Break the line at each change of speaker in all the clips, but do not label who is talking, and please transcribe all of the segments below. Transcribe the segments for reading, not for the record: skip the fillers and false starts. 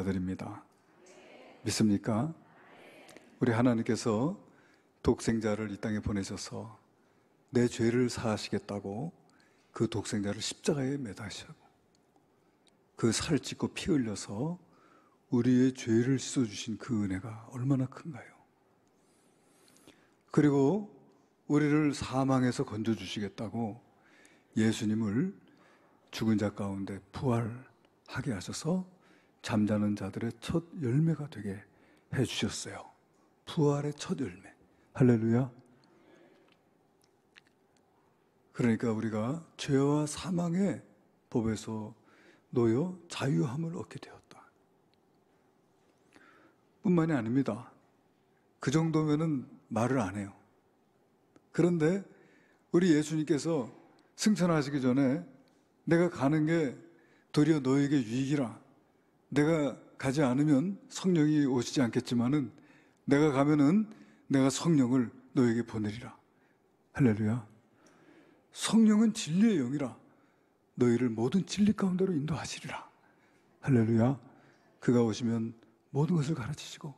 축하드립니다. 믿습니까? 우리 하나님께서 독생자를 이 땅에 보내셔서 내 죄를 사하시겠다고 그 독생자를 십자가에 매다시고 그 살을 찢고 피 흘려서 우리의 죄를 씻어주신 그 은혜가 얼마나 큰가요? 그리고 우리를 사망에서 건져주시겠다고 예수님을 죽은 자 가운데 부활하게 하셔서 잠자는 자들의 첫 열매가 되게 해주셨어요. 부활의 첫 열매. 할렐루야. 그러니까 우리가 죄와 사망의 법에서 놓여 자유함을 얻게 되었다. 뿐만이 아닙니다. 그 정도면은 말을 안 해요. 그런데 우리 예수님께서 승천하시기 전에 내가 가는 게 도리어 너에게 유익이라. 내가 가지 않으면 성령이 오시지 않겠지만은 내가 가면은 내가 성령을 너에게 보내리라. 할렐루야. 성령은 진리의 영이라. 너희를 모든 진리 가운데로 인도하시리라. 할렐루야. 그가 오시면 모든 것을 가르치시고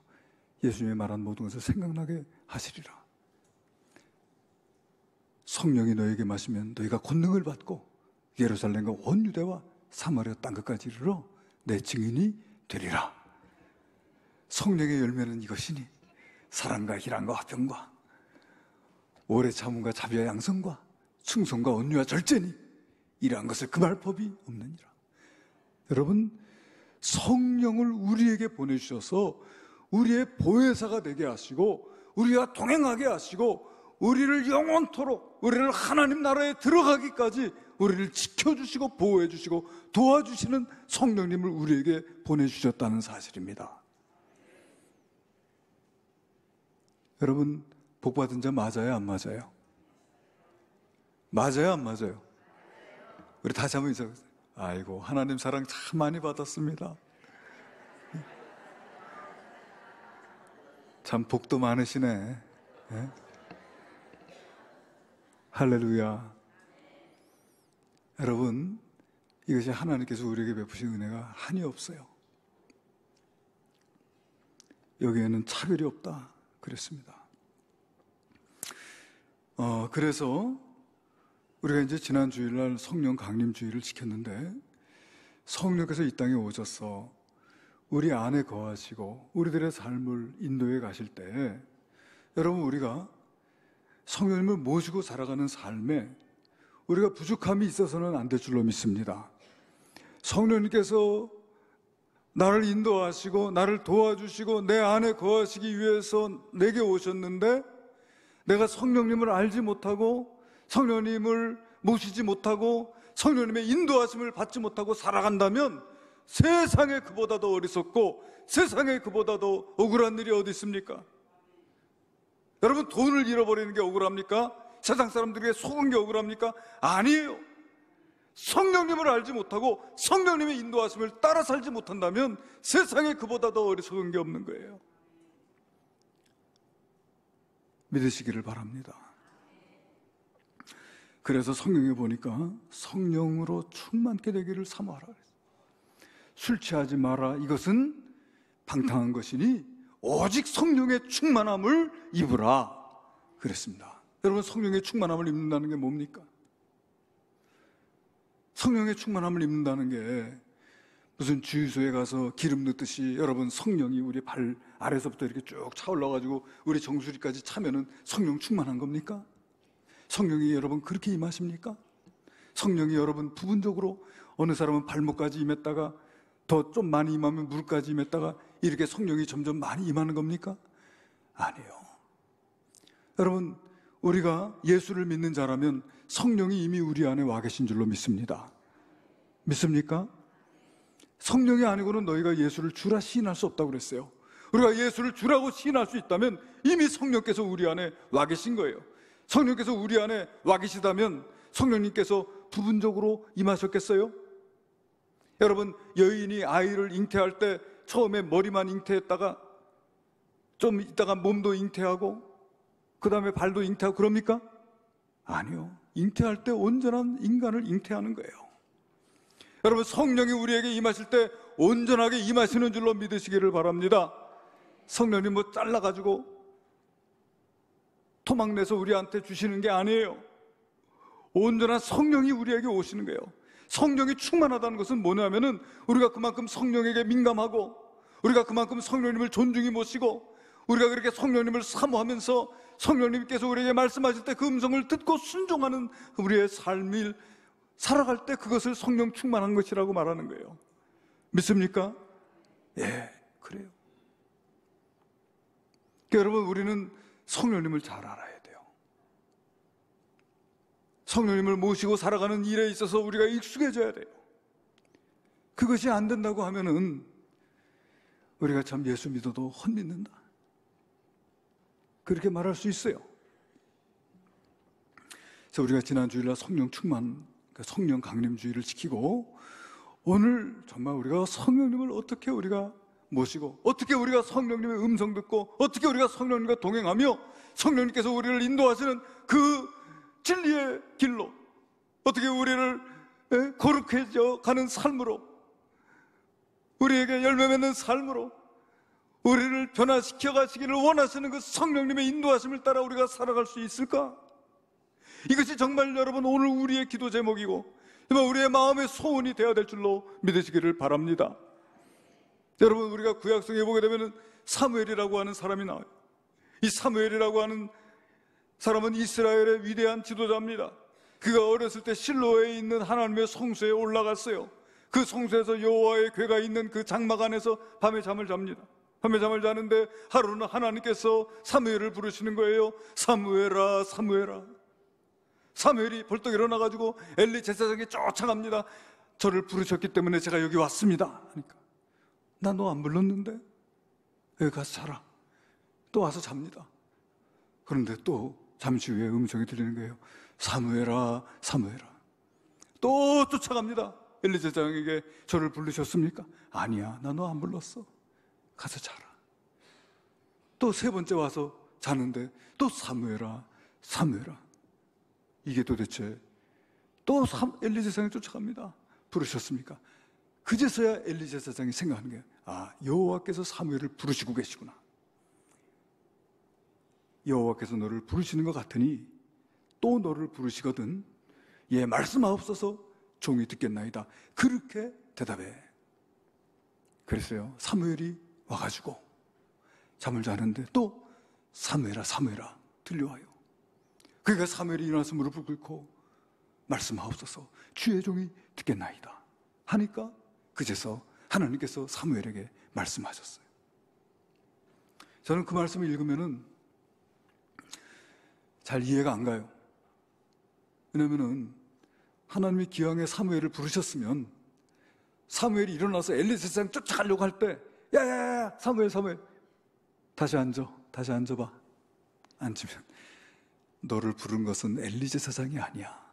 예수님의 말한 모든 것을 생각나게 하시리라. 성령이 너에게 마시면 너희가 권능을 받고 예루살렘과 온 유대와 사마리아 땅끝까지 이르러 내 증인이 되리라. 성령의 열매는 이것이니 사랑과 희락과 화평과 오래 참음과 자비와 양성과 충성과 온유와 절제니 이러한 것을 금할 법이 없느니라. 여러분, 성령을 우리에게 보내주셔서 우리의 보혜사가 되게 하시고 우리와 동행하게 하시고 우리를 영원토록 우리를 하나님 나라에 들어가기까지 우리를 지켜주시고 보호해주시고 도와주시는 성령님을 우리에게 보내주셨다는 사실입니다. 여러분, 복받은 자 맞아요, 안 맞아요? 맞아요, 안 맞아요? 우리 다시 한번 인사하겠습니다. 아이고, 하나님 사랑 참 많이 받았습니다. 참 복도 많으시네. 네? 할렐루야. 여러분, 이것이 하나님께서 우리에게 베푸신 은혜가 한이 없어요. 여기에는 차별이 없다 그랬습니다. 그래서 우리가 이제 지난 주일날 성령 강림 주일을 지켰는데 성령께서 이 땅에 오셔서 우리 안에 거하시고 우리들의 삶을 인도해 가실 때 여러분, 우리가 성령님을 모시고 살아가는 삶에 우리가 부족함이 있어서는 안 될 줄로 믿습니다. 성령님께서 나를 인도하시고 나를 도와주시고 내 안에 거하시기 위해서 내게 오셨는데 내가 성령님을 알지 못하고 성령님을 모시지 못하고 성령님의 인도하심을 받지 못하고 살아간다면 세상에 그보다 더 어리석고 세상에 그보다 더 억울한 일이 어디 있습니까? 여러분, 돈을 잃어버리는 게 억울합니까? 세상 사람들에게 속은 게 억울합니까? 아니에요. 성령님을 알지 못하고 성령님의 인도하심을 따라 살지 못한다면 세상에 그보다 더 어리석은 게 없는 거예요. 믿으시기를 바랍니다. 그래서 성경에 보니까 성령으로 충만케 되기를 사모하라. 술 취하지 마라. 이것은 방탕한 것이니 오직 성령의 충만함을 입으라 그랬습니다. 여러분, 성령의 충만함을 입는다는 게 뭡니까? 성령의 충만함을 입는다는 게 무슨 주유소에 가서 기름 넣듯이 여러분 성령이 우리 발 아래서부터 이렇게 쭉 차올라가지고 우리 정수리까지 차면은 성령 충만한 겁니까? 성령이 여러분 그렇게 임하십니까? 성령이 여러분 부분적으로 어느 사람은 발목까지 임했다가 더 좀 많이 임하면 무릎까지 임했다가 이렇게 성령이 점점 많이 임하는 겁니까? 아니에요. 여러분, 우리가 예수를 믿는 자라면 성령이 이미 우리 안에 와 계신 줄로 믿습니다. 믿습니까? 성령이 아니고는 너희가 예수를 주라 시인할 수 없다고 그랬어요. 우리가 예수를 주라고 시인할 수 있다면 이미 성령께서 우리 안에 와 계신 거예요. 성령께서 우리 안에 와 계시다면 성령님께서 부분적으로 임하셨겠어요? 여러분, 여인이 아이를 잉태할 때 처음에 머리만 잉태했다가 좀 있다가 몸도 잉태하고 그 다음에 발도 잉태하고 그럽니까? 아니요. 잉태할 때 온전한 인간을 잉태하는 거예요. 여러분, 성령이 우리에게 임하실 때 온전하게 임하시는 줄로 믿으시기를 바랍니다. 성령님 뭐 잘라가지고 토막내서 우리한테 주시는 게 아니에요. 온전한 성령이 우리에게 오시는 거예요. 성령이 충만하다는 것은 뭐냐면은 우리가 그만큼 성령에게 민감하고, 우리가 그만큼 성령님을 존중히 모시고, 우리가 그렇게 성령님을 사모하면서 성령님께서 우리에게 말씀하실 때 그 음성을 듣고 순종하는 우리의 삶을 살아갈 때 그것을 성령 충만한 것이라고 말하는 거예요. 믿습니까? 예, 그래요. 그러니까 여러분, 우리는 성령님을 잘 알아야 돼요. 성령님을 모시고 살아가는 일에 있어서 우리가 익숙해져야 돼요. 그것이 안 된다고 하면은 우리가 참 예수 믿어도 헛믿는다, 그렇게 말할 수 있어요. 그래서 우리가 지난 주일날 성령 충만, 성령 강림주의를 지키고, 오늘 정말 우리가 성령님을 어떻게 우리가 모시고, 어떻게 우리가 성령님의 음성 듣고, 어떻게 우리가 성령님과 동행하며 성령님께서 우리를 인도하시는 그 진리의 길로 어떻게 우리를 거룩해져 가는 삶으로, 우리에게 열매 맺는 삶으로 우리를 변화시켜 가시기를 원하시는 그 성령님의 인도하심을 따라 우리가 살아갈 수 있을까? 이것이 정말 여러분 오늘 우리의 기도 제목이고 우리의 마음의 소원이 되어야 될 줄로 믿으시기를 바랍니다. 여러분, 우리가 구약성에 보게 되면 사무엘이라고 하는 사람이 나와요. 이 사무엘이라고 하는 사람은 이스라엘의 위대한 지도자입니다. 그가 어렸을 때 실로에 있는 하나님의 성소에 올라갔어요. 그 성소에서 여호와의 궤가 있는 그 장막 안에서 밤에 잠을 잡니다. 밤에 잠을 자는데 하루는 하나님께서 사무엘을 부르시는 거예요. 사무엘아, 사무엘아. 사무엘이 벌떡 일어나가지고 엘리 제사장에게 쫓아갑니다. 저를 부르셨기 때문에 제가 여기 왔습니다. 그러니까 나 너 안 불렀는데? 여기 가서 자라. 또 와서 잡니다. 그런데 또 잠시 후에 음성이 들리는 거예요. 사무엘아, 사무엘아. 또 쫓아갑니다. 엘리 제사장에게 저를 부르셨습니까? 아니야, 나 너 안 불렀어. 가서 자라. 또 세 번째 와서 자는데 또 사무엘아, 사무엘아. 이게 도대체 또 엘리 제사장이 쫓아갑니다. 부르셨습니까? 그제서야 엘리 제사장이 생각하는 거예요. 아, 여호와께서 사무엘을 부르시고 계시구나. 여호와께서 너를 부르시는 것 같으니 또 너를 부르시거든 예, 말씀하옵소서, 종이 듣겠나이다. 그렇게 대답해. 그랬어요. 사무엘이 와가지고 잠을 자는데 또 사무엘아, 사무엘아 들려와요. 그러니까 사무엘이 일어나서 무릎을 꿇고 말씀하옵소서, 주의 종이 듣겠나이다 하니까 그제서 하나님께서 사무엘에게 말씀하셨어요. 저는 그 말씀을 읽으면은 잘 이해가 안 가요. 왜냐면은 하나님이 기왕에 사무엘을 부르셨으면 사무엘이 일어나서 엘리 제사장 쫓아가려고 할 때 야야야, 사무엘, 사무엘, 다시 앉아, 다시 앉아봐. 앉으면 너를 부른 것은 엘리 제사장이 아니야.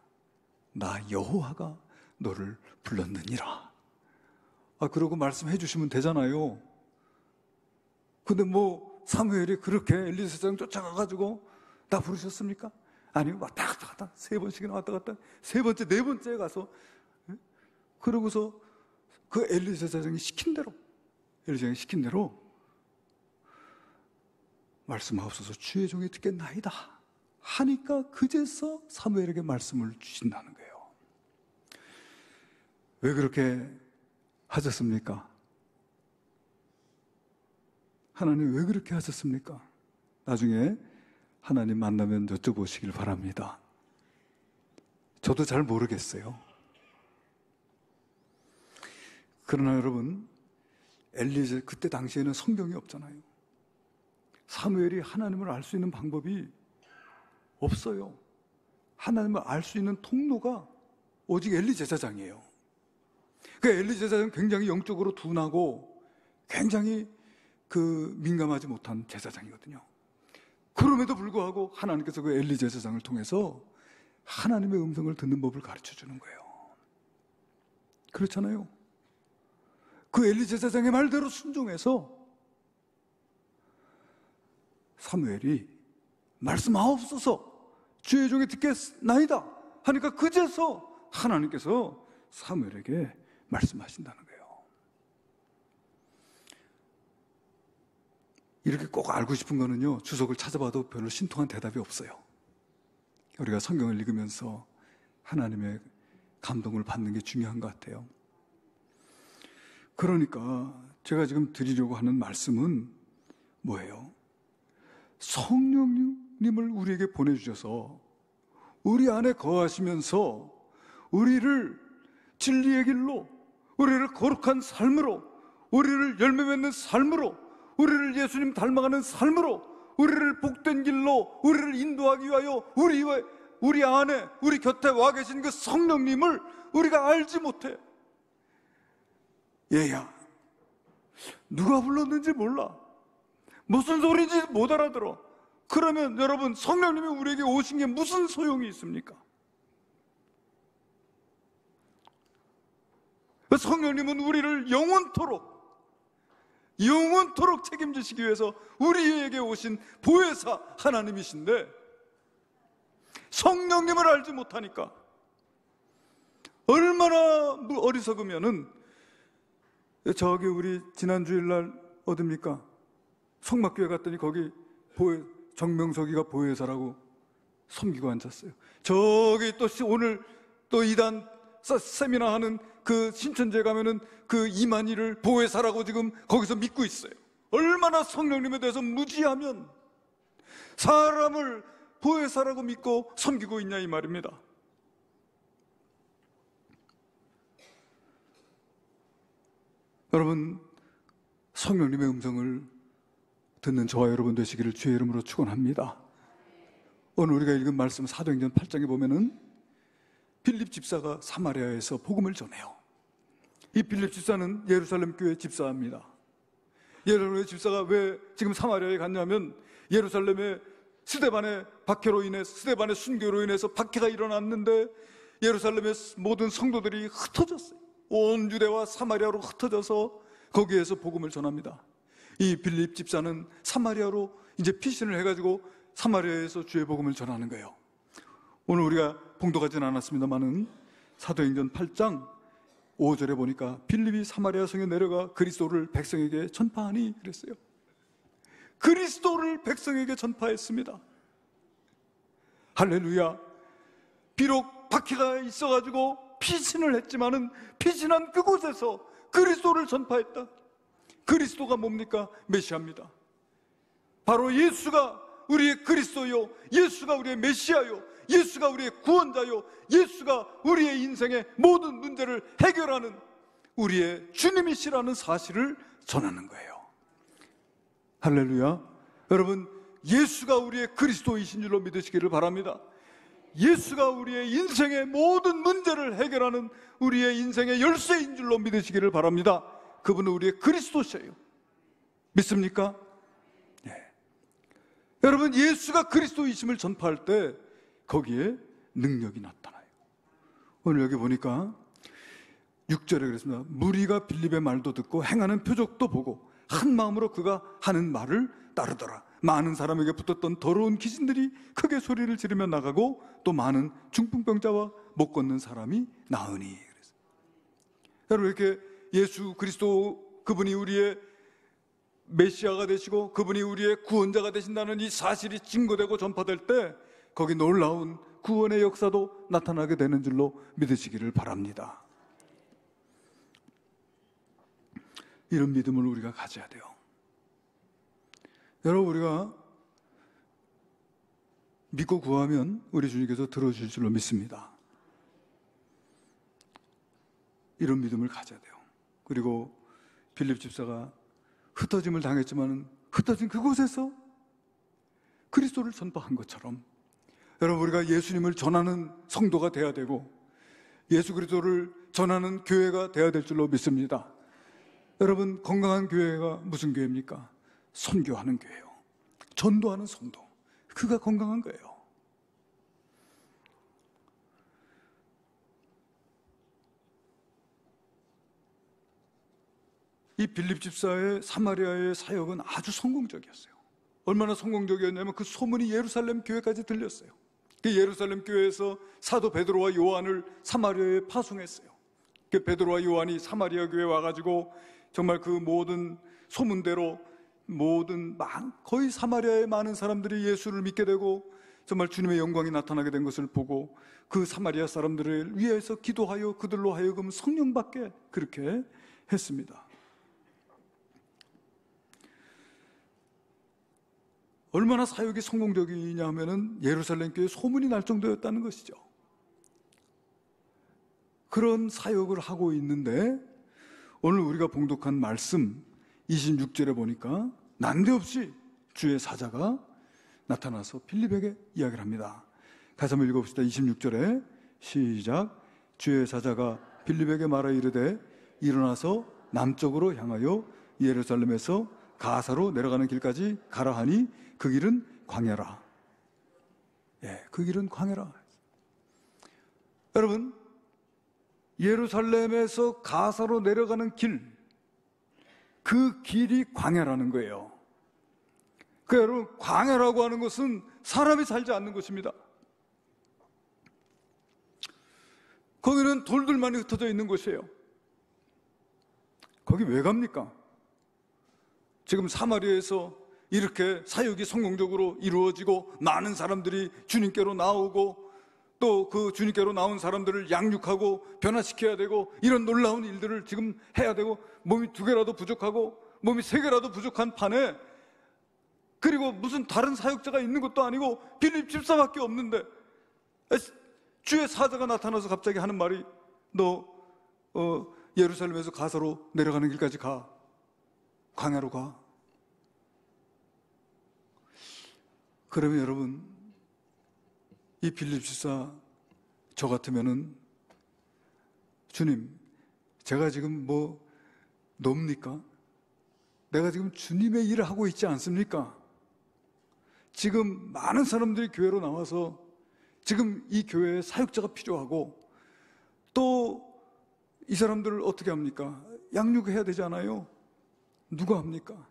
나 여호와가 너를 불렀느니라. 그러고 말씀해 주시면 되잖아요. 근데 뭐 사무엘이 그렇게 엘리 제사장 쫓아가가지고 나 부르셨습니까? 아니요, 왔다 갔다 갔다 세 번씩이나 왔다 갔다, 세 번째, 네 번째에 가서 그러고서 그 엘리 제사장이 시킨 대로, 엘리 제사장이 시킨 대로 말씀하옵소서, 주의 종이 듣겠나이다 하니까 그제서 사무엘에게 말씀을 주신다는 거예요. 왜 그렇게 하셨습니까? 하나님 왜 그렇게 하셨습니까? 나중에 하나님 만나면 여쭤보시길 바랍니다. 저도 잘 모르겠어요. 그러나 여러분, 그때 당시에는 성경이 없잖아요. 사무엘이 하나님을 알 수 있는 방법이 없어요. 하나님을 알 수 있는 통로가 오직 엘리 제사장이에요. 그 엘리 제사장은 굉장히 영적으로 둔하고 굉장히 민감하지 못한 제사장이거든요. 그럼에도 불구하고 하나님께서 그 엘리 제사장을 통해서 하나님의 음성을 듣는 법을 가르쳐 주는 거예요. 그렇잖아요. 그 엘리 제사장의 말대로 순종해서 사무엘이 말씀하옵소서, 주의 종이 듣겠나이다 하니까 그제서 하나님께서 사무엘에게 말씀하신다는 거예요. 이렇게 꼭 알고 싶은 거는요, 주석을 찾아봐도 별로 신통한 대답이 없어요. 우리가 성경을 읽으면서 하나님의 감동을 받는 게 중요한 것 같아요. 그러니까 제가 지금 드리려고 하는 말씀은 뭐예요? 성령님을 우리에게 보내주셔서 우리 안에 거하시면서 우리를 진리의 길로, 우리를 거룩한 삶으로, 우리를 열매 맺는 삶으로, 우리를 예수님 닮아가는 삶으로, 우리를 복된 길로 우리를 인도하기 위하여 우리 안에, 우리 곁에 와 계신 그 성령님을 우리가 알지 못해. 얘야, 누가 불렀는지 몰라. 무슨 소리인지 못 알아들어. 그러면 여러분, 성령님이 우리에게 오신 게 무슨 소용이 있습니까? 성령님은 우리를 영원토록 책임지시기 위해서 우리에게 오신 보혜사 하나님이신데, 성령님을 알지 못하니까 얼마나 어리석으면은, 저기 우리 지난 주일날 어딥니까? 성막교회 갔더니 거기 정명석이가 보혜사라고 섬기고 앉았어요. 저기 또 오늘 또 이단 세미나 하는 그 신천지에 가면은 그 이만희를 보혜사라고 지금 거기서 믿고 있어요. 얼마나 성령님에 대해서 무지하면 사람을 보혜사라고 믿고 섬기고 있냐, 이 말입니다. 여러분, 성령님의 음성을 듣는 저와 여러분 되시기를 주의 이름으로 축원합니다. 오늘 우리가 읽은 말씀 사도행전 8장에 보면은 빌립 집사가 사마리아에서 복음을 전해요. 이 빌립 집사는 예루살렘 교회 집사입니다. 예루살렘 집사가 왜 지금 사마리아에 갔냐면, 예루살렘에 스데반의 박해로 인해, 스데반의 순교로 인해서 박해가 일어났는데 예루살렘의 모든 성도들이 흩어졌어요. 온 유대와 사마리아로 흩어져서 거기에서 복음을 전합니다. 이 빌립 집사는 사마리아로 이제 피신을 해가지고 사마리아에서 주의 복음을 전하는 거예요. 오늘 우리가 봉독하지는 않았습니다만은 사도행전 8장 5절에 보니까 빌립이 사마리아 성에 내려가 그리스도를 백성에게 전파하니 그랬어요. 그리스도를 백성에게 전파했습니다. 할렐루야. 비록 박해가 있어가지고 피신을 했지만은 피신한 그곳에서 그리스도를 전파했다. 그리스도가 뭡니까? 메시아입니다. 바로 예수가 우리의 그리스도요, 예수가 우리의 메시아요, 예수가 우리의 구원자요, 예수가 우리의 인생의 모든 문제를 해결하는 우리의 주님이시라는 사실을 전하는 거예요. 할렐루야. 여러분, 예수가 우리의 그리스도이신 줄로 믿으시기를 바랍니다. 예수가 우리의 인생의 모든 문제를 해결하는 우리의 인생의 열쇠인 줄로 믿으시기를 바랍니다. 그분은 우리의 그리스도시예요. 믿습니까? 네. 여러분, 예수가 그리스도이심을 전파할 때 거기에 능력이 나타나요. 오늘 여기 보니까 6절에 그랬습니다. 무리가 빌립의 말도 듣고 행하는 표적도 보고 한 마음으로 그가 하는 말을 따르더라. 많은 사람에게 붙었던 더러운 귀신들이 크게 소리를 지르며 나가고 또 많은 중풍병자와 못 걷는 사람이 나으니. 그랬어요. 여러분, 이렇게 예수 그리스도, 그분이 우리의 메시아가 되시고 그분이 우리의 구원자가 되신다는 이 사실이 증거되고 전파될 때 거기 놀라운 구원의 역사도 나타나게 되는 줄로 믿으시기를 바랍니다. 이런 믿음을 우리가 가져야 돼요. 여러분, 우리가 믿고 구하면 우리 주님께서 들어주실 줄로 믿습니다. 이런 믿음을 가져야 돼요. 그리고 빌립 집사가 흩어짐을 당했지만 흩어진 그곳에서 그리스도를 전파한 것처럼 여러분, 우리가 예수님을 전하는 성도가 돼야 되고 예수 그리스도를 전하는 교회가 돼야 될 줄로 믿습니다. 여러분, 건강한 교회가 무슨 교회입니까? 선교하는 교회요. 전도하는 성도. 그가 건강한 거예요. 이 빌립 집사의 사마리아의 사역은 아주 성공적이었어요. 얼마나 성공적이었냐면 그 소문이 예루살렘 교회까지 들렸어요. 그 예루살렘 교회에서 사도 베드로와 요한을 사마리아에 파송했어요. 그 베드로와 요한이 사마리아 교회에 와가지고 정말 그 모든 소문대로 거의 사마리아의 많은 사람들이 예수를 믿게 되고 정말 주님의 영광이 나타나게 된 것을 보고 그 사마리아 사람들을 위해서 기도하여 그들로 하여금 성령 받게 그렇게 했습니다. 얼마나 사역이 성공적이냐 하면은 예루살렘 교회 소문이 날 정도였다는 것이죠. 그런 사역을 하고 있는데 오늘 우리가 봉독한 말씀 26절에 보니까 난데없이 주의 사자가 나타나서 빌립에게 이야기를 합니다. 다시 한번 읽어봅시다. 26절에 시작. 주의 사자가 빌립에게 말하 이르되 일어나서 남쪽으로 향하여 예루살렘에서 가사로 내려가는 길까지 가라 하니 그 길은 광야라. 그 길은 광야라. 여러분, 예루살렘에서 가사로 내려가는 길, 그 길이 광야라는 거예요. 여러분, 광야라고 하는 것은 사람이 살지 않는 곳입니다. 거기는 돌들만이 흩어져 있는 곳이에요. 거기 왜 갑니까? 지금 사마리아에서 이렇게 사역이 성공적으로 이루어지고 많은 사람들이 주님께로 나오고 또 그 주님께로 나온 사람들을 양육하고 변화시켜야 되고 이런 놀라운 일들을 지금 해야 되고 몸이 2개라도 부족하고 몸이 3개라도 부족한 판에 그리고 무슨 다른 사역자가 있는 것도 아니고 빌립 집사밖에 없는데 주의 사자가 나타나서 갑자기 하는 말이 너 예루살렘에서 가사로 내려가는 길까지 가. 광야로 가. 그러면 여러분, 이 빌립 집사 저 같으면은 주님, 제가 지금 뭐 놉니까? 내가 지금 주님의 일을 하고 있지 않습니까? 지금 많은 사람들이 교회로 나와서 지금 이 교회에 사역자가 필요하고 또 이 사람들을 어떻게 합니까? 양육해야 되잖아요. 누가 합니까?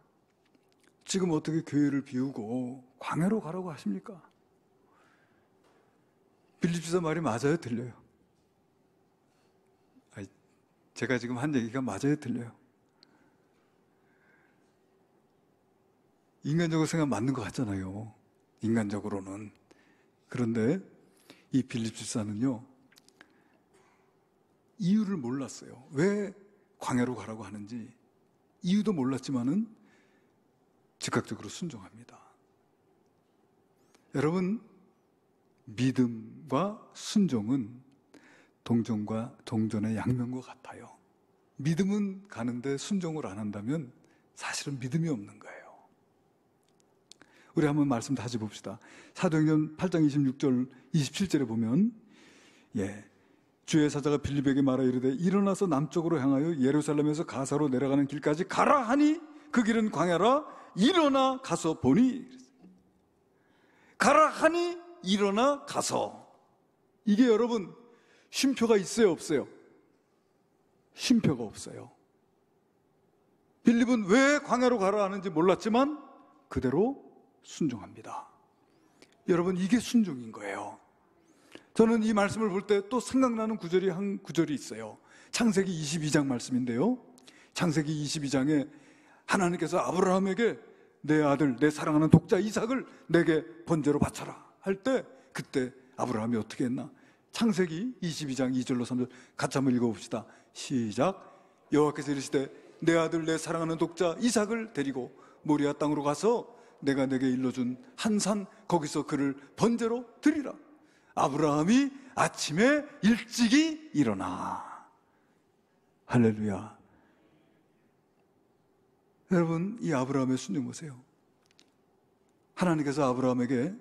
지금 어떻게 교회를 비우고 광야로 가라고 하십니까? 빌립 집사 말이 맞아요, 틀려요? 제가 지금 한 얘기가 맞아요, 틀려요? 인간적으로 생각하면 맞는 것 같잖아요. 인간적으로는. 그런데 이 빌립 집사는요, 이유를 몰랐어요. 왜 광야로 가라고 하는지 이유도 몰랐지만은 즉각적으로 순종합니다. 여러분, 믿음과 순종은 동전과 동전의 양면과 같아요. 믿음은 가는데 순종을 안 한다면 사실은 믿음이 없는 거예요. 우리 한번 말씀 다시 봅시다. 사도행전 8장 26절 27절에 보면 주의 사자가 빌립에게 말하 이르되 일어나서 남쪽으로 향하여 예루살렘에서 가사로 내려가는 길까지 가라 하니 그 길은 광야라. 일어나 가서 보니. 가라 하니 일어나 가서. 이게 여러분 쉼표가 있어요, 없어요? 쉼표가 없어요. 빌립은 왜 광야로 가라 하는지 몰랐지만 그대로 순종합니다. 여러분, 이게 순종인 거예요. 저는 이 말씀을 볼 때 또 생각나는 한 구절이 있어요. 창세기 22장 말씀인데요, 창세기 22장에 하나님께서 아브라함에게 내 아들, 내 사랑하는 독자 이삭을 내게 번제로 바쳐라 할 때 그때 아브라함이 어떻게 했나? 창세기 22장 2절로 3절 같이 한번 읽어봅시다. 시작. 여호와께서 이르시되 내 아들, 내 사랑하는 독자 이삭을 데리고 모리아 땅으로 가서 내가 내게 일러준 한 산 거기서 그를 번제로 드리라. 아브라함이 아침에 일찍이 일어나. 할렐루야. 여러분, 이 아브라함의 순종 보세요. 하나님께서 아브라함에게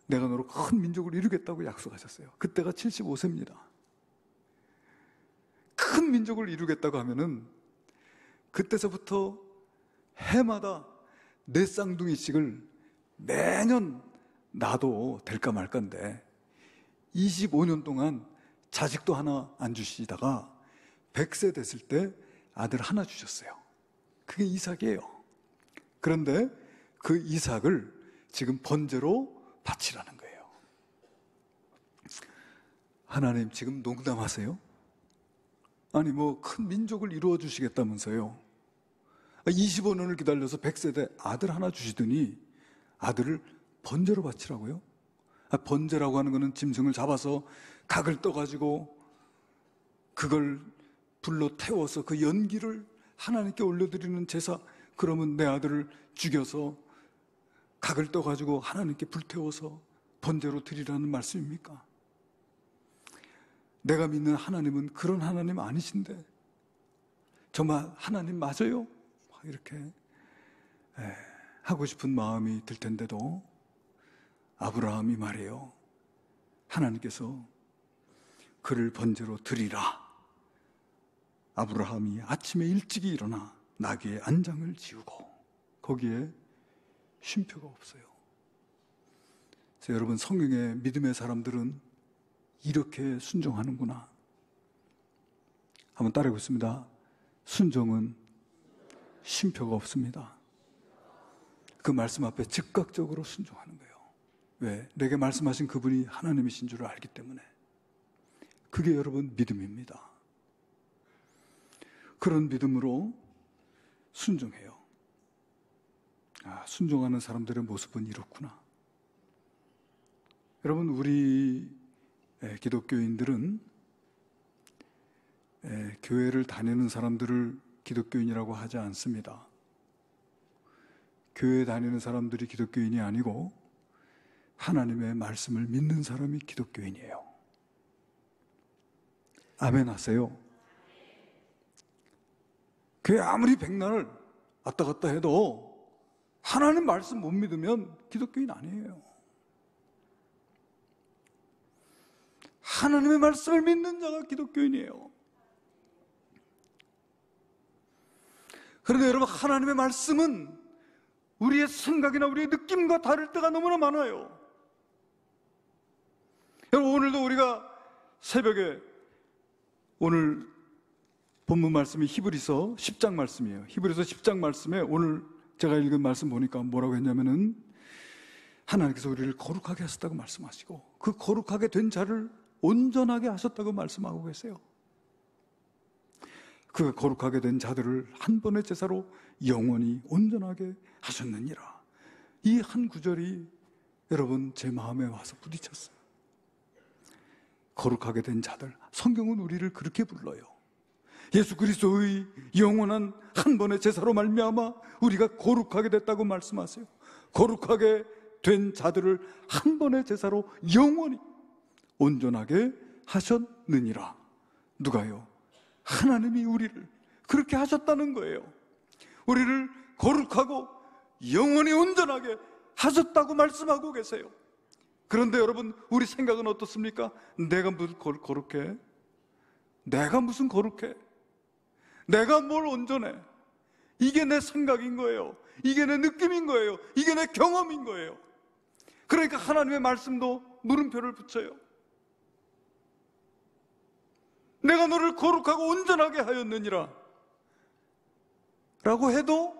내가 너로 큰 민족을 이루겠다고 약속하셨어요. 그때가 75세입니다. 큰 민족을 이루겠다고 하면은 그때서부터 해마다 4쌍둥이씩을 매년 나도 될까 말까인데 25년 동안 자식도 하나 안 주시다가 100세 됐을 때 아들 하나 주셨어요. 그게 이삭이에요. 그런데 그 이삭을 지금 번제로 바치라는 거예요. 하나님 지금 농담하세요? 아니 뭐 큰 민족을 이루어 주시겠다면서요. 25년을 기다려서 100세대 아들 하나 주시더니 아들을 번제로 바치라고요? 번제라고 하는 것은 짐승을 잡아서 각을 떠가지고 그걸 불로 태워서 그 연기를 하나님께 올려드리는 제사. 그러면 내 아들을 죽여서 각을 떠가지고 하나님께 불태워서 번제로 드리라는 말씀입니까? 내가 믿는 하나님은 그런 하나님 아니신데 정말 하나님 맞아요? 이렇게 하고 싶은 마음이 들 텐데도 아브라함이 말해요. 하나님께서 그를 번제로 드리라. 아브라함이 아침에 일찍이 일어나 나귀의 안장을 지우고 거기에 쉼표가 없어요. 그래서 여러분, 성경의 믿음의 사람들은 이렇게 순종하는구나. 한번 따라해 보겠습니다. 순종은 쉼표가 없습니다. 그 말씀 앞에 즉각적으로 순종하는 거예요. 왜? 내게 말씀하신 그분이 하나님이신 줄 알기 때문에. 그게 여러분 믿음입니다. 그런 믿음으로 순종해요. 순종하는 사람들의 모습은 이렇구나. 여러분, 우리 기독교인들은 교회를 다니는 사람들을 기독교인이라고 하지 않습니다. 교회 다니는 사람들이 기독교인이 아니고 하나님의 말씀을 믿는 사람이 기독교인이에요. 아멘 하세요. 교회 아무리 백날을 왔다 갔다 해도 하나님 말씀 못 믿으면 기독교인 아니에요. 하나님의 말씀을 믿는 자가 기독교인이에요. 그런데 여러분, 하나님의 말씀은 우리의 생각이나 우리의 느낌과 다를 때가 너무나 많아요. 여러분, 오늘도 우리가 새벽에 오늘 본문 말씀이 히브리서 10장 말씀이에요. 히브리서 10장 말씀에 오늘 제가 읽은 말씀 보니까 뭐라고 했냐면은 하나님께서 우리를 거룩하게 하셨다고 말씀하시고 그 거룩하게 된 자를 온전하게 하셨다고 말씀하고 계세요. 그 거룩하게 된 자들을 한 번의 제사로 영원히 온전하게 하셨느니라. 이 한 구절이 여러분 제 마음에 와서 부딪혔어요. 거룩하게 된 자들, 성경은 우리를 그렇게 불러요. 예수 그리스도의 영원한 한 번의 제사로 말미암아 우리가 거룩하게 됐다고 말씀하세요. 거룩하게 된 자들을 한 번의 제사로 영원히 온전하게 하셨느니라. 누가요? 하나님이 우리를 그렇게 하셨다는 거예요. 우리를 거룩하고 영원히 온전하게 하셨다고 말씀하고 계세요. 그런데 여러분, 우리 생각은 어떻습니까? 내가 무슨 거룩해? 내가 무슨 거룩해? 내가 뭘 온전해? 이게 내 생각인 거예요. 이게 내 느낌인 거예요. 이게 내 경험인 거예요. 그러니까 하나님의 말씀도 물음표를 붙여요. 내가 너를 거룩하고 온전하게 하였느니라 라고 해도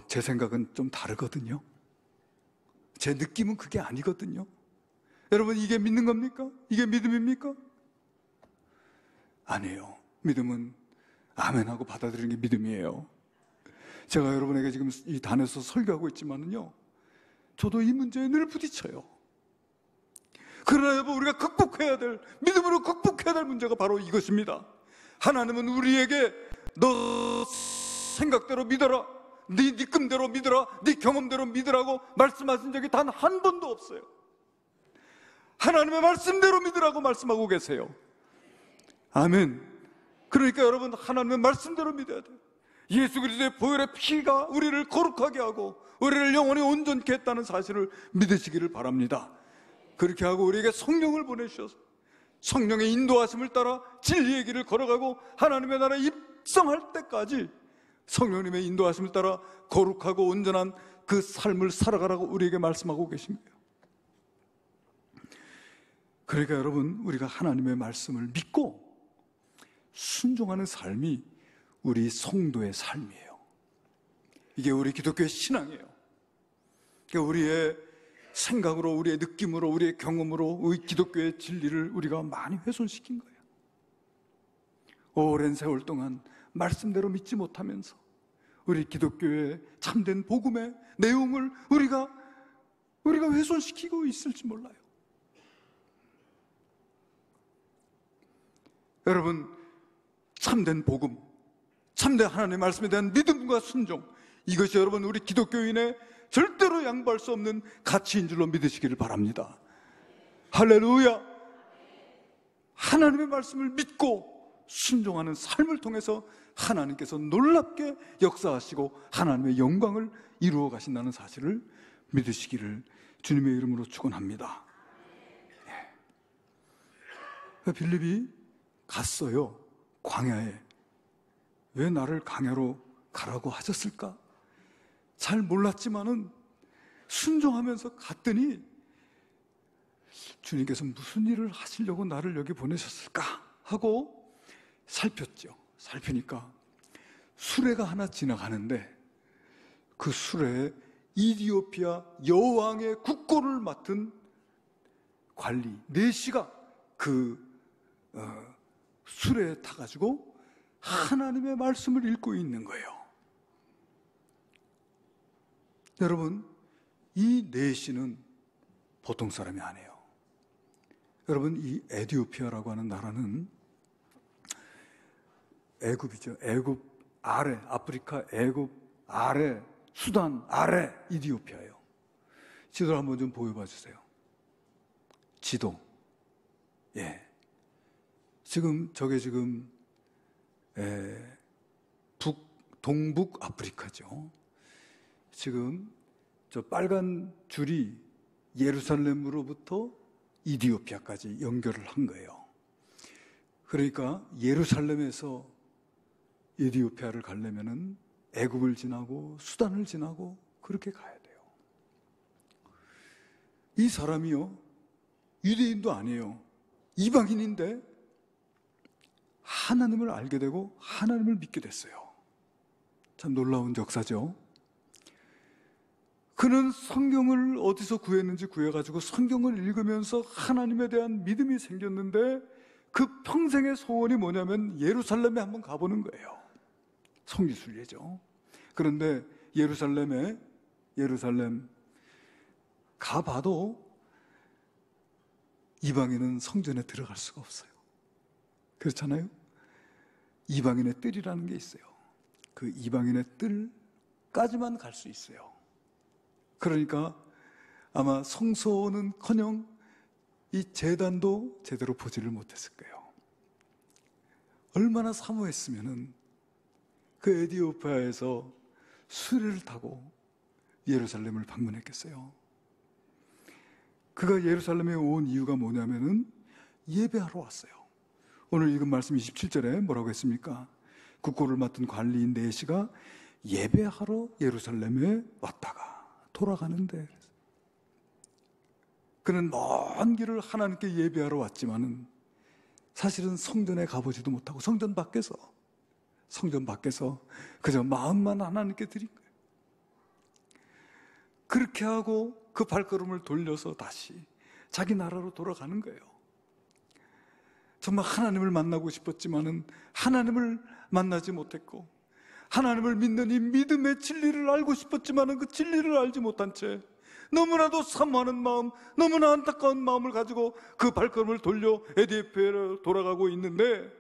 제 생각은 좀 다르거든요. 제 느낌은 그게 아니거든요. 여러분, 이게 믿는 겁니까? 이게 믿음입니까? 아니에요. 믿음은 아멘하고 받아들이는 게 믿음이에요. 제가 여러분에게 지금 이 단에서 설교하고 있지만은요, 저도 이 문제에 늘 부딪혀요. 그러나 여러분, 우리가 극복해야 될, 믿음으로 극복해야 될 문제가 바로 이것입니다. 하나님은 우리에게 너 생각대로 믿어라, 네 느낌대로 믿어라, 네 경험대로 믿으라고 말씀하신 적이 단 한 번도 없어요. 하나님의 말씀대로 믿으라고 말씀하고 계세요. 아멘. 그러니까 여러분, 하나님의 말씀대로 믿어야 돼요. 예수 그리스도의 보혈의 피가 우리를 거룩하게 하고 우리를 영원히 온전케 했다는 사실을 믿으시기를 바랍니다. 그렇게 하고 우리에게 성령을 보내주셔서 성령의 인도하심을 따라 진리의 길을 걸어가고 하나님의 나라에 입성할 때까지 성령님의 인도하심을 따라 거룩하고 온전한 그 삶을 살아가라고 우리에게 말씀하고 계신 거예요. 그러니까 여러분, 우리가 하나님의 말씀을 믿고 순종하는 삶이 우리 성도의 삶이에요. 이게 우리 기독교의 신앙이에요. 그러니까 우리의 생각으로, 우리의 느낌으로, 우리의 경험으로 우리 기독교의 진리를 우리가 많이 훼손시킨 거예요. 오랜 세월 동안 말씀대로 믿지 못하면서 우리 기독교의 참된 복음의 내용을 우리가 훼손시키고 있을지 몰라요. 여러분, 참된 복음, 참된 하나님의 말씀에 대한 믿음과 순종, 이것이 여러분 우리 기독교인의 절대로 양보할 수 없는 가치인 줄로 믿으시기를 바랍니다. 할렐루야! 하나님의 말씀을 믿고 순종하는 삶을 통해서 하나님께서 놀랍게 역사하시고 하나님의 영광을 이루어 가신다는 사실을 믿으시기를 주님의 이름으로 축원합니다. 빌립이 갔어요. 광야에. 왜 나를 광야로 가라고 하셨을까? 잘 몰랐지만은 순종하면서 갔더니 주님께서 무슨 일을 하시려고 나를 여기 보내셨을까 하고 살폈죠. 살피니까 수레가 하나 지나가는데 그 수레에 이디오피아 여왕의 국고를 맡은 관리 네시가 그 수레에 타가지고 하나님의 말씀을 읽고 있는 거예요. 여러분, 이 네시는 보통 사람이 아니에요. 여러분, 이 에티오피아라고 하는 나라는 애굽이죠. 애굽 아래, 아프리카 애굽 아래, 수단 아래 이디오피아예요. 지도를 한번 좀 보여봐 주세요. 지도. 예. 저게 지금 동북 아프리카죠. 지금 저 빨간 줄이 예루살렘으로부터 이디오피아까지 연결을 한 거예요. 그러니까 예루살렘에서 이디오피아를 가려면은 애굽을 지나고 수단을 지나고 그렇게 가야 돼요. 이 사람이요, 유대인도 아니에요. 이방인인데 하나님을 알게 되고 하나님을 믿게 됐어요. 참 놀라운 역사죠. 그는 성경을 어디서 구했는지 구해가지고 성경을 읽으면서 하나님에 대한 믿음이 생겼는데 그 평생의 소원이 뭐냐면 예루살렘에 한번 가보는 거예요. 성지순례죠. 그런데 예루살em 가봐도 이방인은 성전에 들어갈 수가 없어요. 그렇잖아요? 이방인의 뜰이라는 게 있어요. 그 이방인의 뜰까지만 갈 수 있어요. 그러니까 아마 성소는커녕 이 제단도 제대로 보지를 못했을 거예요. 얼마나 사모했으면은 그 에티오피아에서 수레를 타고 예루살렘을 방문했겠어요. 그가 예루살렘에 온 이유가 뭐냐면은 예배하러 왔어요. 오늘 읽은 말씀 27절에 뭐라고 했습니까? 국고를 맡은 관리인 네시가 예배하러 예루살렘에 왔다가 돌아가는데, 그는 먼 길을 하나님께 예배하러 왔지만은 사실은 성전에 가보지도 못하고 성전 밖에서 그저 마음만 하나님께 드린 거예요. 그렇게 하고 그 발걸음을 돌려서 다시 자기 나라로 돌아가는 거예요. 정말 하나님을 만나고 싶었지만은 하나님을 만나지 못했고, 하나님을 믿는 이 믿음의 진리를 알고 싶었지만은 그 진리를 알지 못한 채 너무나도 사모하는 마음, 너무나 안타까운 마음을 가지고 그 발걸음을 돌려 에티오피아로 돌아가고 있는데,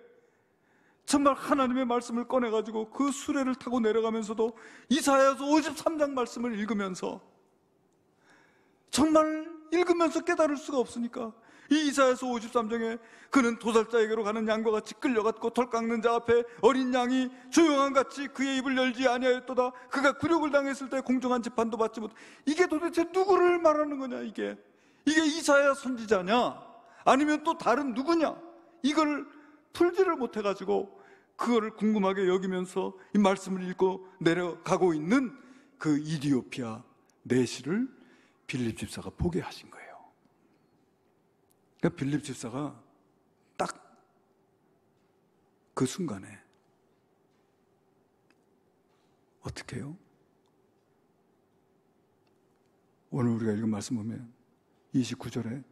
정말 하나님의 말씀을 꺼내가지고 그 수레를 타고 내려가면서도 이사야서 53장 말씀을 읽으면서, 정말 읽으면서 깨달을 수가 없으니까 이 이사야서 53장에 그는 도살자에게로 가는 양과 같이 끌려갔고 털 깎는 자 앞에 어린 양이 조용한 같이 그의 입을 열지 아니하였도다. 그가 굴욕을 당했을 때 공정한 재판도 받지 못. 이게 도대체 누구를 말하는 거냐? 이게 이사야 선지자냐? 아니면 또 다른 누구냐? 이걸 풀지를 못해가지고 그거를 궁금하게 여기면서 이 말씀을 읽고 내려가고 있는 그 이디오피아 네시를 빌립 집사가 보게 하신 거예요. 그러니까 빌립 집사가 딱 그 순간에 어떻게 해요? 오늘 우리가 읽은 말씀 보면 29절에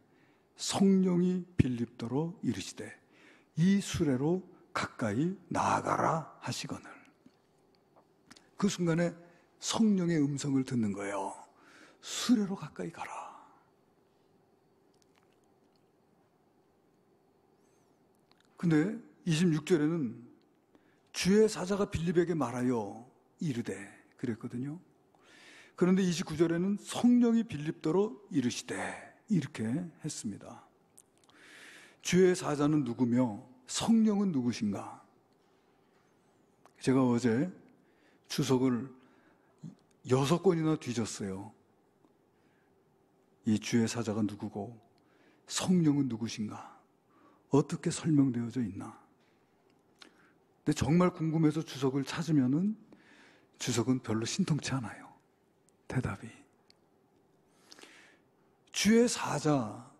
성령이 빌립더러 이르시되 이 수레로 가까이 나아가라 하시거늘. 그 순간에 성령의 음성을 듣는 거예요. 수레로 가까이 가라. 근데 26절에는 주의 사자가 빌립에게 말하여 이르되 그랬거든요. 그런데 29절에는 성령이 빌립더러 이르시되 이렇게 했습니다. 주의 사자는 누구며 성령은 누구신가? 제가 어제 주석을 6권이나 뒤졌어요. 이 주의 사자가 누구고 성령은 누구신가? 어떻게 설명되어져 있나? 근데 정말 궁금해서 주석을 찾으면은 주석은 별로 신통치 않아요. 대답이. 주의 사자,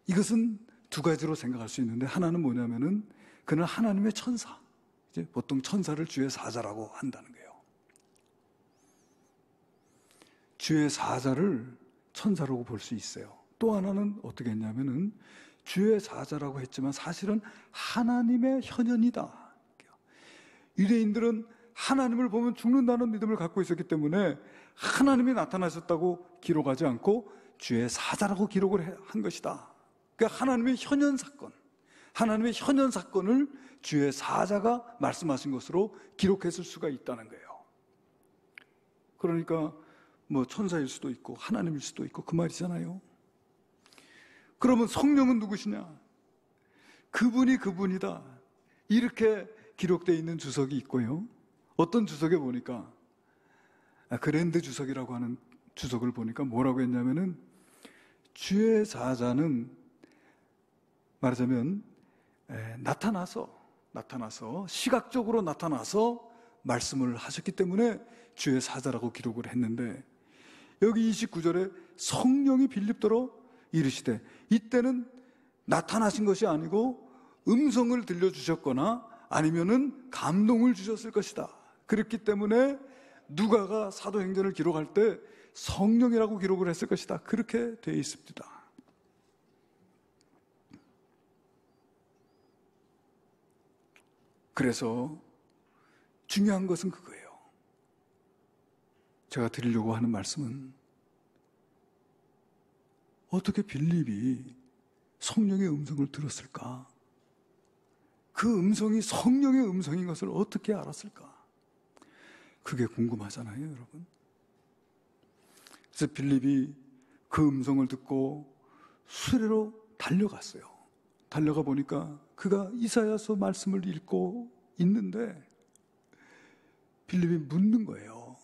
이것은 두 가지로 생각할 수 있는데, 하나는 뭐냐면은 그는 하나님의 천사, 이제 보통 천사를 주의 사자라고 한다는 거예요. 주의 사자를 천사라고 볼 수 있어요. 또 하나는 어떻게 했냐면은 주의 사자라고 했지만 사실은 하나님의 현현이다. 유대인들은 하나님을 보면 죽는다는 믿음을 갖고 있었기 때문에 하나님이 나타나셨다고 기록하지 않고 주의 사자라고 기록을 한 것이다. 그러니까 하나님의 현현 사건, 하나님의 현현 사건을 주의 사자가 말씀하신 것으로 기록했을 수가 있다는 거예요. 그러니까 뭐 천사일 수도 있고 하나님일 수도 있고 그 말이잖아요. 그러면 성령은 누구시냐? 그분이 그분이다. 이렇게 기록되어 있는 주석이 있고요. 어떤 주석에 보니까 그랜드 주석이라고 하는 주석을 보니까 뭐라고 했냐면은 주의 사자는 말하자면 나타나서 시각적으로 나타나서 말씀을 하셨기 때문에 주의 사자라고 기록을 했는데, 여기 29절에 성령이 빌립더러 이르시되, 이때는 나타나신 것이 아니고 음성을 들려주셨거나 아니면은 감동을 주셨을 것이다. 그렇기 때문에 누가가 사도행전을 기록할 때 성령이라고 기록을 했을 것이다. 그렇게 되어 있습니다. 그래서 중요한 것은 그거예요. 제가 드리려고 하는 말씀은 어떻게 빌립이 성령의 음성을 들었을까? 그 음성이 성령의 음성인 것을 어떻게 알았을까? 그게 궁금하잖아요, 여러분. 그래서 빌립이 그 음성을 듣고 수레로 달려갔어요. 달려가 보니까 그가 이사야서 말씀을 읽고 있는데 빌립이 묻는 거예요.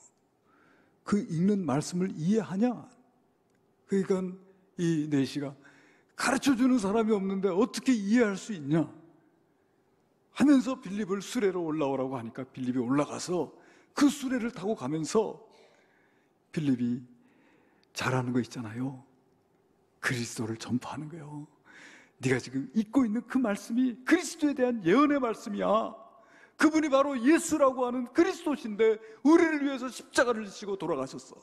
그 읽는 말씀을 이해하냐? 그러니까 이 내시가 가르쳐주는 사람이 없는데 어떻게 이해할 수 있냐? 하면서 빌립을 수레로 올라오라고 하니까 빌립이 올라가서 그 수레를 타고 가면서 빌립이 잘하는 거 있잖아요. 그리스도를 전파하는 거예요. 네가 지금 읽고 있는 그 말씀이 그리스도에 대한 예언의 말씀이야. 그분이 바로 예수라고 하는 그리스도신데 우리를 위해서 십자가를 지시고 돌아가셨어.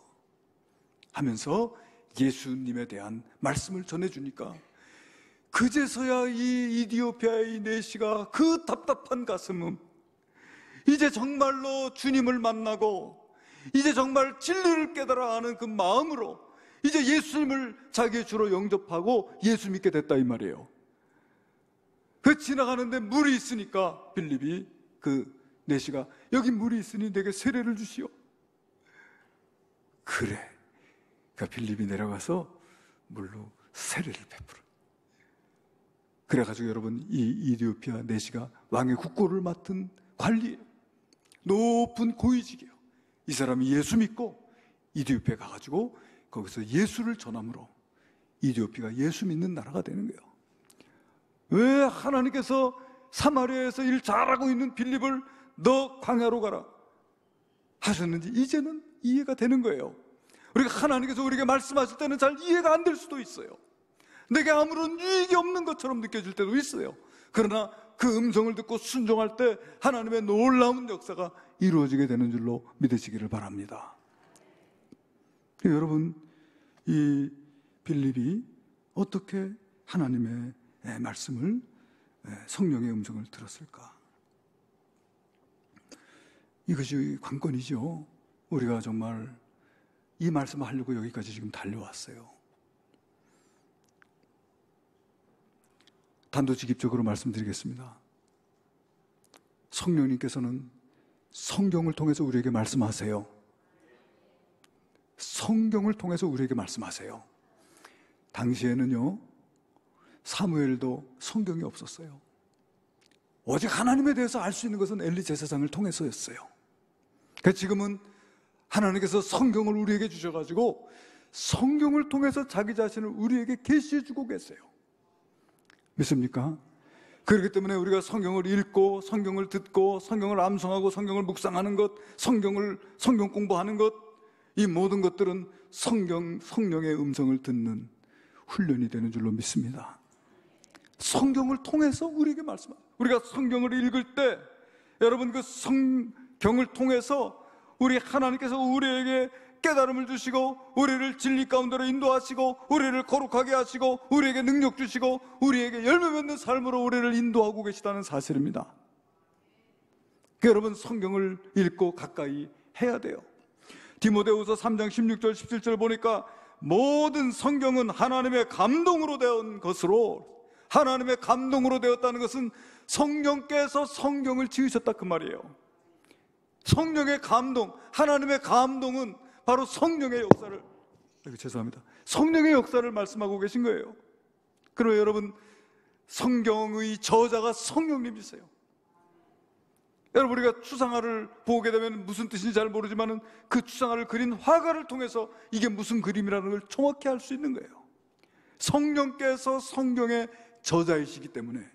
하면서 예수님에 대한 말씀을 전해주니까 그제서야 이 이디오피아의 이 내시가 그 답답한 가슴은 이제 정말로 주님을 만나고 이제 정말 진리를 깨달아 아는 그 마음으로 이제 예수님을 자기의 주로 영접하고 예수 믿게 됐다 이 말이에요. 그 지나가는데 물이 있으니까 빌립이 그 내시가 여기 물이 있으니 내게 세례를 주시오. 그래. 그러니까 빌립이 내려가서 물로 세례를 베풀어. 그래가지고 여러분 이 이디오피아 내시가 왕의 국고를 맡은 관리예요. 높은 고위직이에요. 이 사람이 예수 믿고 이디오피아에 가가지고 거기서 예수를 전함으로 이디오피아가 예수 믿는 나라가 되는 거예요. 왜 하나님께서 사마리아에서 일 잘하고 있는 빌립을 너 광야로 가라 하셨는지 이제는 이해가 되는 거예요. 우리가 하나님께서 우리에게 말씀하실 때는 잘 이해가 안 될 수도 있어요. 내게 아무런 유익이 없는 것처럼 느껴질 때도 있어요. 그러나 그 음성을 듣고 순종할 때 하나님의 놀라운 역사가 이루어지게 되는 줄로 믿으시기를 바랍니다. 여러분, 이 빌립이 어떻게 하나님의 말씀을, 성령의 음성을 들었을까? 이것이 관건이죠. 우리가 정말 이 말씀을 하려고 여기까지 지금 달려왔어요. 단도직입적으로 말씀드리겠습니다. 성령님께서는 성경을 통해서 우리에게 말씀하세요. 성경을 통해서 우리에게 말씀하세요. 당시에는요, 사무엘도 성경이 없었어요. 오직 하나님에 대해서 알 수 있는 것은 엘리 제사장을 통해서였어요. 그래서 지금은 하나님께서 성경을 우리에게 주셔가지고 성경을 통해서 자기 자신을 우리에게 계시해 주고 계세요. 믿습니까? 그렇기 때문에 우리가 성경을 읽고 성경을 듣고 성경을 암송하고 성경을 묵상하는 것, 성경 공부하는 것, 이 모든 것들은 성령의 음성을 듣는 훈련이 되는 줄로 믿습니다. 성경을 통해서 우리에게 말씀합니다. 우리가 성경을 읽을 때 여러분, 그 성경을 통해서 우리 하나님께서 우리에게 깨달음을 주시고 우리를 진리 가운데로 인도하시고 우리를 거룩하게 하시고 우리에게 능력 주시고 우리에게 열매 맺는 삶으로 우리를 인도하고 계시다는 사실입니다. 여러분, 성경을 읽고 가까이 해야 돼요. 디모데후서 3장 16절 17절 보니까 모든 성경은 하나님의 감동으로 되었는 것으로, 하나님의 감동으로 되었다는 것은 성령께서 성경을 지으셨다 그 말이에요. 성령의 감동, 하나님의 감동은 바로 성령의 역사를, 죄송합니다, 성령의 역사를 말씀하고 계신 거예요. 그러면 여러분, 성경의 저자가 성령님이세요. 여러분, 우리가 추상화를 보게 되면 무슨 뜻인지 잘 모르지만 그 추상화를 그린 화가를 통해서 이게 무슨 그림이라는 걸 정확히 알 수 있는 거예요. 성령께서 성경의 저자이시기 때문에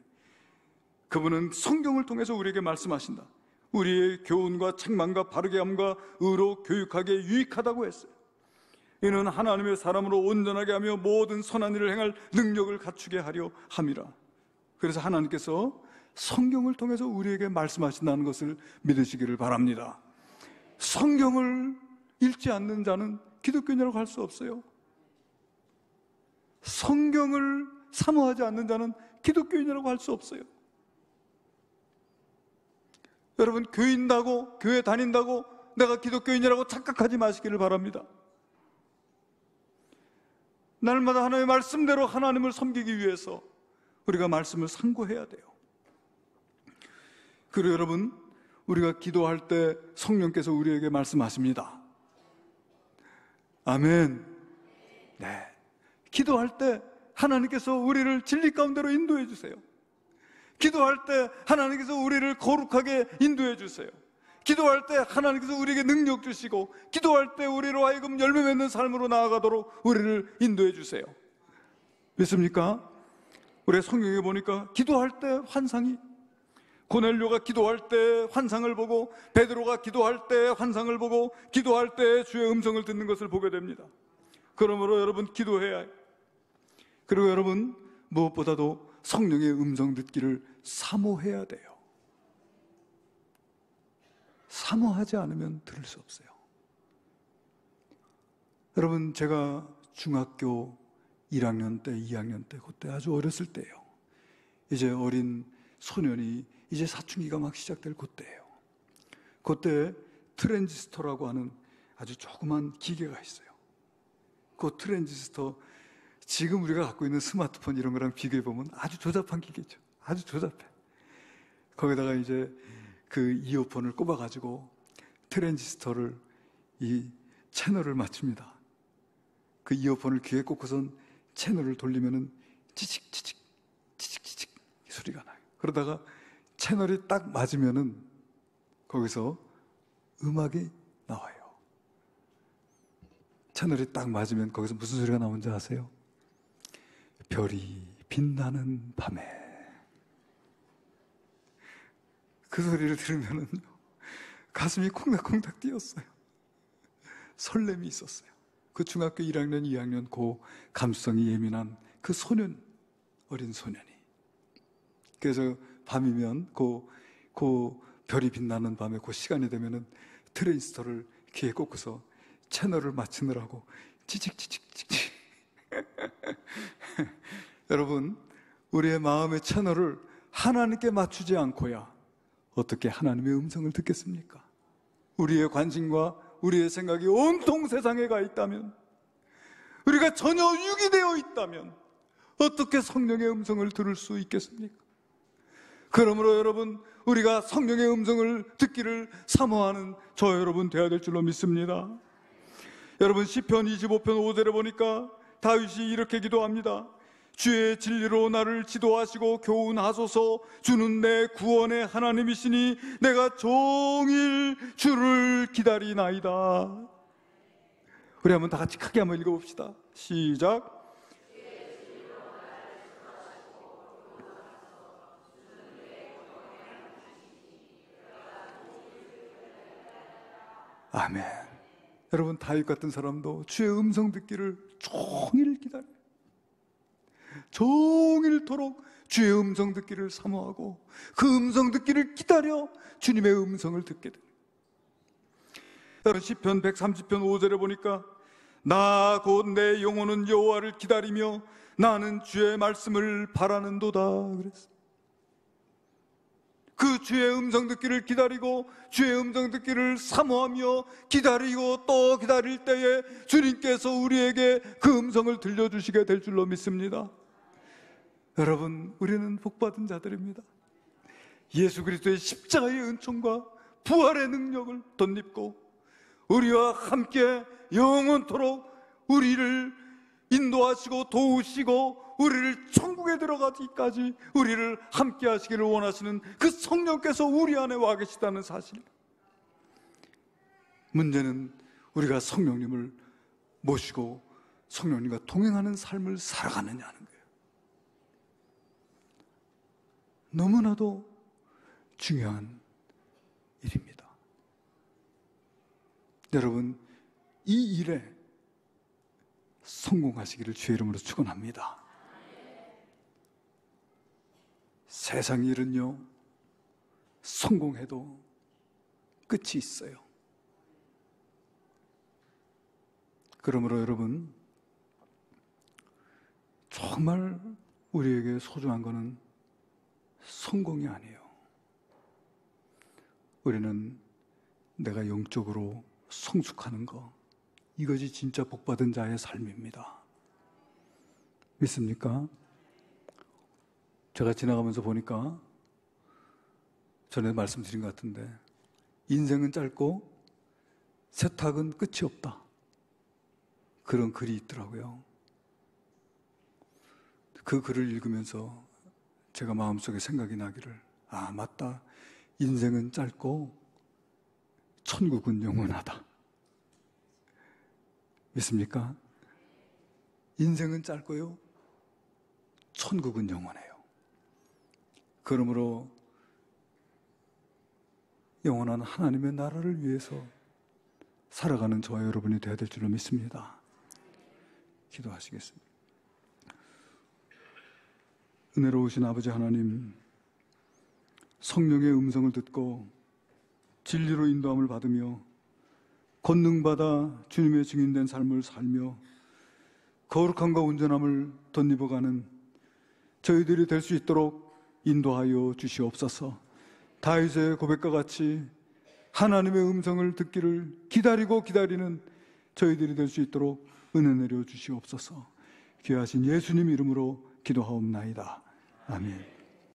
그분은 성경을 통해서 우리에게 말씀하신다. 우리의 교훈과 책망과 바르게 함과 의로 교육하기에 유익하다고 했어요. 이는 하나님의 사람으로 온전하게 하며 모든 선한 일을 행할 능력을 갖추게 하려 함이라. 그래서 하나님께서 성경을 통해서 우리에게 말씀하신다는 것을 믿으시기를 바랍니다. 성경을 읽지 않는 자는 기독교인이라고 할 수 없어요. 성경을 사모하지 않는 자는 기독교인이라고 할 수 없어요. 여러분, 교인다고, 교회 다닌다고 내가 기독교인이라고 착각하지 마시기를 바랍니다. 날마다 하나님의 말씀대로 하나님을 섬기기 위해서 우리가 말씀을 상고해야 돼요. 그리고 여러분, 우리가 기도할 때 성령께서 우리에게 말씀하십니다. 아멘. 네. 기도할 때 하나님께서 우리를 진리 가운데로 인도해 주세요. 기도할 때 하나님께서 우리를 거룩하게 인도해 주세요. 기도할 때 하나님께서 우리에게 능력 주시고, 기도할 때 우리로 하여금 열매 맺는 삶으로 나아가도록 우리를 인도해 주세요. 믿습니까? 우리 성경에 보니까 기도할 때 환상이, 고넬료가 기도할 때 환상을 보고, 베드로가 기도할 때 환상을 보고, 기도할 때 주의 음성을 듣는 것을 보게 됩니다. 그러므로 여러분, 기도해야 해요. 그리고 여러분, 무엇보다도 성령의 음성 듣기를 사모해야 돼요. 사모하지 않으면 들을 수 없어요. 여러분, 제가 중학교 1학년 때, 2학년 때, 그때 아주 어렸을 때예요. 이제 어린 소년이 이제 사춘기가 막 시작될 그때예요. 그때 트랜지스터라고 하는 아주 조그만 기계가 있어요. 그 트랜지스터, 지금 우리가 갖고 있는 스마트폰 이런 거랑 비교해보면 아주 조잡한 기계죠. 아주 조잡해. 거기다가 이제 그 이어폰을 꼽아가지고 트랜지스터를, 이 채널을 맞춥니다. 그 이어폰을 귀에 꽂고선 채널을 돌리면은 치칙치칙 치칙치칙 소리가 나요. 그러다가 채널이 딱 맞으면은 거기서 음악이 나와요. 채널이 딱 맞으면 거기서 무슨 소리가 나오는지 아세요? 별이 빛나는 밤에. 그 소리를 들으면은 가슴이 콩닥콩닥 뛰었어요. 설렘이 있었어요. 그 중학교 1학년, 2학년 그 감수성이 예민한 그 소년, 어린 소년이. 그래서 밤이면 그 별이 빛나는 밤에 그 시간이 되면은 트랜지스터를 귀에 꽂고서 채널을 맞추느라고 치칙치칙치칙. 여러분, 우리의 마음의 채널을 하나님께 맞추지 않고야 어떻게 하나님의 음성을 듣겠습니까? 우리의 관심과 우리의 생각이 온통 세상에 가 있다면, 우리가 전혀 유기되어 있다면 어떻게 성령의 음성을 들을 수 있겠습니까? 그러므로 여러분, 우리가 성령의 음성을 듣기를 사모하는 저 여러분 되어야 될 줄로 믿습니다. 여러분, 시편 25편 5절에 보니까 다윗이 이렇게 기도합니다. 주의 진리로 나를 지도하시고 교훈하소서. 주는 내 구원의 하나님이시니 내가 종일 주를 기다리나이다. 우리 한번 다 같이 크게 한번 읽어봅시다. 시작. 아멘. 여러분, 다윗 같은 사람도 주의 음성 듣기를 종일 기다려요. 종일토록 주의 음성 듣기를 사모하고 그 음성 듣기를 기다려 주님의 음성을 듣게 됩니다. 여러분, 시편 130편 5절에 보니까 나 곧 내 영혼은 여호와를 기다리며 나는 주의 말씀을 바라는도다 그랬어요. 그 주의 음성 듣기를 기다리고 주의 음성 듣기를 사모하며 기다리고 또 기다릴 때에 주님께서 우리에게 그 음성을 들려주시게 될 줄로 믿습니다. 여러분, 우리는 복받은 자들입니다. 예수 그리스도의 십자가의 은총과 부활의 능력을 덧입고 우리와 함께 영원토록 우리를 인도하시고 도우시고 우리를 천국에 들어가기까지 우리를 함께 하시기를 원하시는 그 성령께서 우리 안에 와 계시다는 사실. 문제는 우리가 성령님을 모시고 성령님과 동행하는 삶을 살아가느냐는 거예요. 너무나도 중요한 일입니다. 여러분, 이 일에 성공하시기를 주의 이름으로 축원합니다. 세상 일은요, 성공해도 끝이 있어요. 그러므로 여러분, 정말 우리에게 소중한 것은 성공이 아니에요. 우리는 내가 영적으로 성숙하는 것, 이것이 진짜 복받은 자의 삶입니다. 믿습니까? 제가 지나가면서 보니까 전에 말씀드린 것 같은데 인생은 짧고 세탁은 끝이 없다, 그런 글이 있더라고요. 그 글을 읽으면서 제가 마음속에 생각이 나기를, 아 맞다, 인생은 짧고 천국은 영원하다. 믿습니까? 인생은 짧고요, 천국은 영원해요. 그러므로 영원한 하나님의 나라를 위해서 살아가는 저와 여러분이 되어야 될 줄로 믿습니다. 기도하시겠습니다. 은혜로우신 아버지 하나님, 성령의 음성을 듣고 진리로 인도함을 받으며 권능받아 주님의 증인된 삶을 살며 거룩함과 온전함을 덧입어가는 저희들이 될 수 있도록 인도하여 주시옵소서. 다윗의 고백과 같이 하나님의 음성을 듣기를 기다리고 기다리는 저희들이 될 수 있도록 은혜 내려 주시옵소서. 귀하신 예수님 이름으로 기도하옵나이다. 아멘.